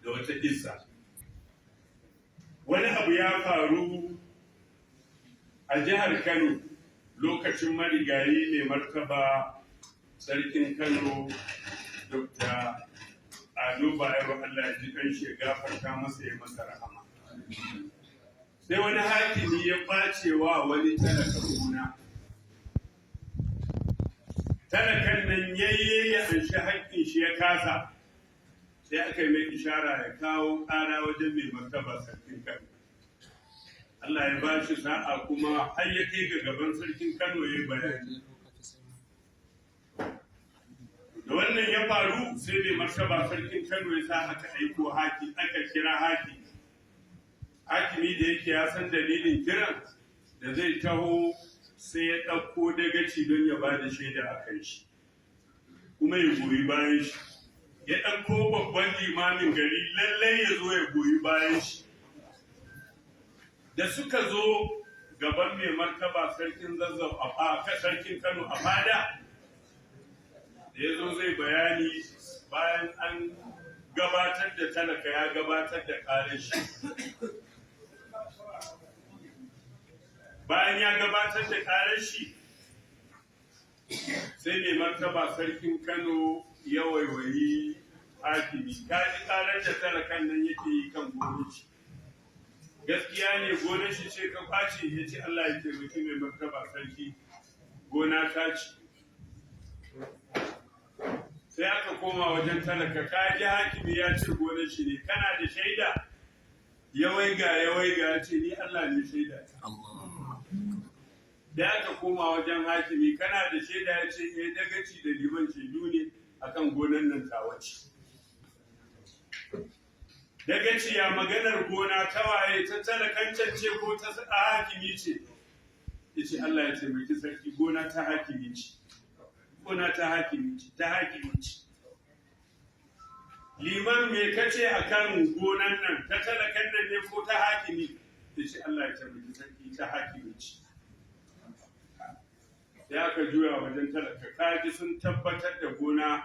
da wata kissa. Wani abu ya faru a jihar Kano lokacin marigayi mai martaba sarkin Kano Dr. Ado Bayero, Allah ya ji kanshi ya gafarta masa ya masa rahama. Sai wani hakimi ya ɓacewa wani talaka gona. Talakan nan yayye ya anshi haƙƙin shi ya kasa, sai aka yi mai ishara ya kawo ƙara wajen mai martaba sarkin Kano. Allah ya ba shi sa'a kuma har ya kai ga gaban sarkin Kano ya yi bayani. Da wannan ya faru sai mai martaba sarkin Kano ya sa aka aiko haki, aka kira haki. Hakimi da yake ya san dalilin kiran da zai taho sai ya ɗauko dagaci don ya ba da shaida a kan shi, kuma ya goyi bayan shi. Ya ɗauko babban limamin gari lallai ya zo ya goyi bayan shi. Da suka zo gaban mai martaba sarkin Zazzau a sarkin Kano a fada, da ya zo zai bayani bayan an gabatar da talaka ya gabatar da ƙarar shi. Bayan ya gabatar da ƙarar shi, sai mai martaba sarkin Kano ya waiwayi hakimi. Ta ji ƙarar da talakan nan yake yi kan gonar shi. Gaskiya ne gonar shi ce ka kwace? Ya ce Allah ya taimaki mai martaba sarki, gona ta ce. Sai aka koma wajen talaka, ka ji hakimi ya ce gonar shi ne, kana da shaida? Ya waiga ya ce ni Allah ne shaida ta. Da aka koma wajen hakimi, kana da shaida? Ya ce dagaci da liman shaidu ne akan gonar nan ta wace. Dagaci ya maganar gona ta waye, ta talakancan ce ko ta hakimi ce? Ya ce Allah ya taimaki sarki, gona ta hakimi ce. Gona ta hakimi ce, ta hakimi ce. Liman me kace akan gonan nan, ta talakan nan ne ko ta hakimi? Ya ce Allah ya taimaki sarki, ta hakimi ce. Ya aka juya wajen talaka, kaji sun tabbatar da gona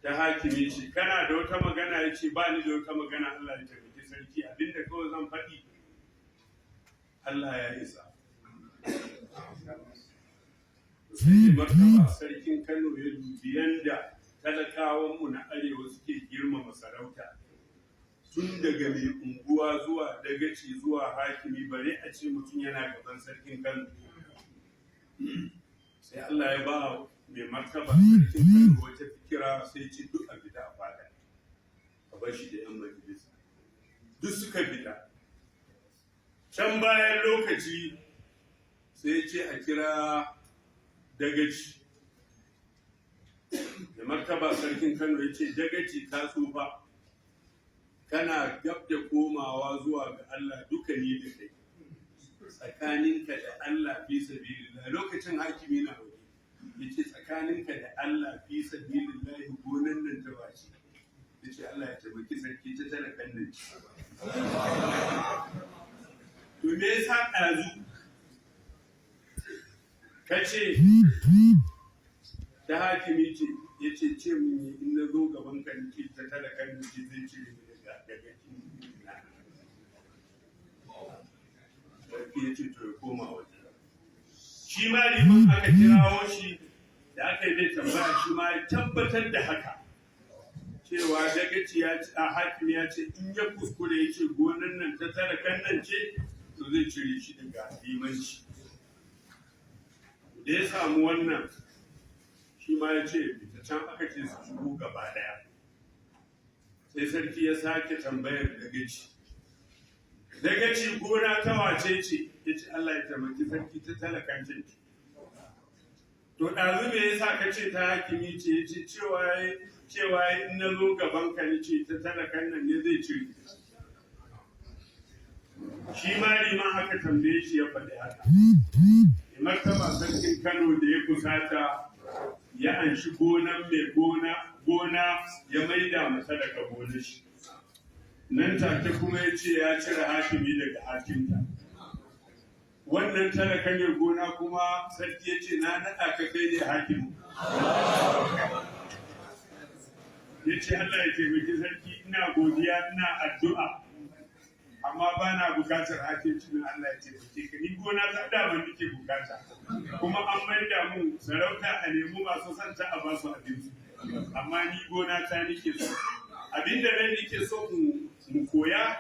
ta hakimi ce. Kana da wata magana? Ya ce ba ni da wata magana, Allah ya taimaki sarki, abinda kawai zan faɗi Allah ya isa. Sai martaba sarkin Kano ya dubi yanda talakawanmu na arewa suke girmama sarauta, tun daga mai unguwa zuwa dagaci zuwa hakimi, bare a ce mutum yana gaban sarkin Kano. Sai Allah ya ba mai martaba sarkin Kano wata fikira, sai ce duk a fita a fada, a bar shi da yan majalisa. Duk suka fita. Can bayan lokaci sai ce a kira dagaci. Da martaba sarkin Kano ya ce dagaci ka tsufa, kana gab da komawa zuwa ga Allah, duka ni da kai, tsakaninka da Allah fi sabilillah. Lokacin hakimi na waje, ya ce tsakaninka da Allah fi sabilillah gonan nan ta bashi. Ya ce Allah ya taimaki sarki, ta talakan nan ci. To me yasa ɗazu ka ce ta hakimi ce? Ya ce mun in na zo gaban ka ce ta talakan nan ci, zai ce daga sarki ya ce to ya koma waje. Shi ma liman aka kirawo shi, da aka yi zai tambaya, shi ma ya tabbatar da haka, cewa dagaci ya ce a hakimi ya ce in ya kuskure ya ce gonan nan ta talakan nan ce, to zai cire shi daga limanci. Da ya samu wannan, shi ma ya ce fita. Can aka ce su shigo gaba daya. Sai sarki ya sake tambayar dagaci, dagaci gona ta wace ce? Ya ce Allah ya taimaki sarki, ta talakancin ce. To ɗazu me yasa ka ce ta hakimi ce? Ya ce cewa in na zo gaban ka ni ce ta talakan nan ne, zai cire. Shi ma liman aka tambaye shi ya faɗi haka. Martaba sarkin Kano da ya kusata, ya anshi gonan mai gona ya maida masa daga gonar shi. Nan take kuma ya ce ya cire hakimi daga hakimta. Wannan talakan ya gona kuma sarki ya ce na naɗa ka kai ne hakimi. ya ce Allah ya taimaki sarki, ina godiya, ina addu'a, amma ba na bukatar hakimcin Allah ya taimake ka, ni gona ta dama nake bukata, kuma an maida mu sarauta a nemi masu santa a basu abinci, amma ni gona ta nake so. Abinda nan nake so mu koya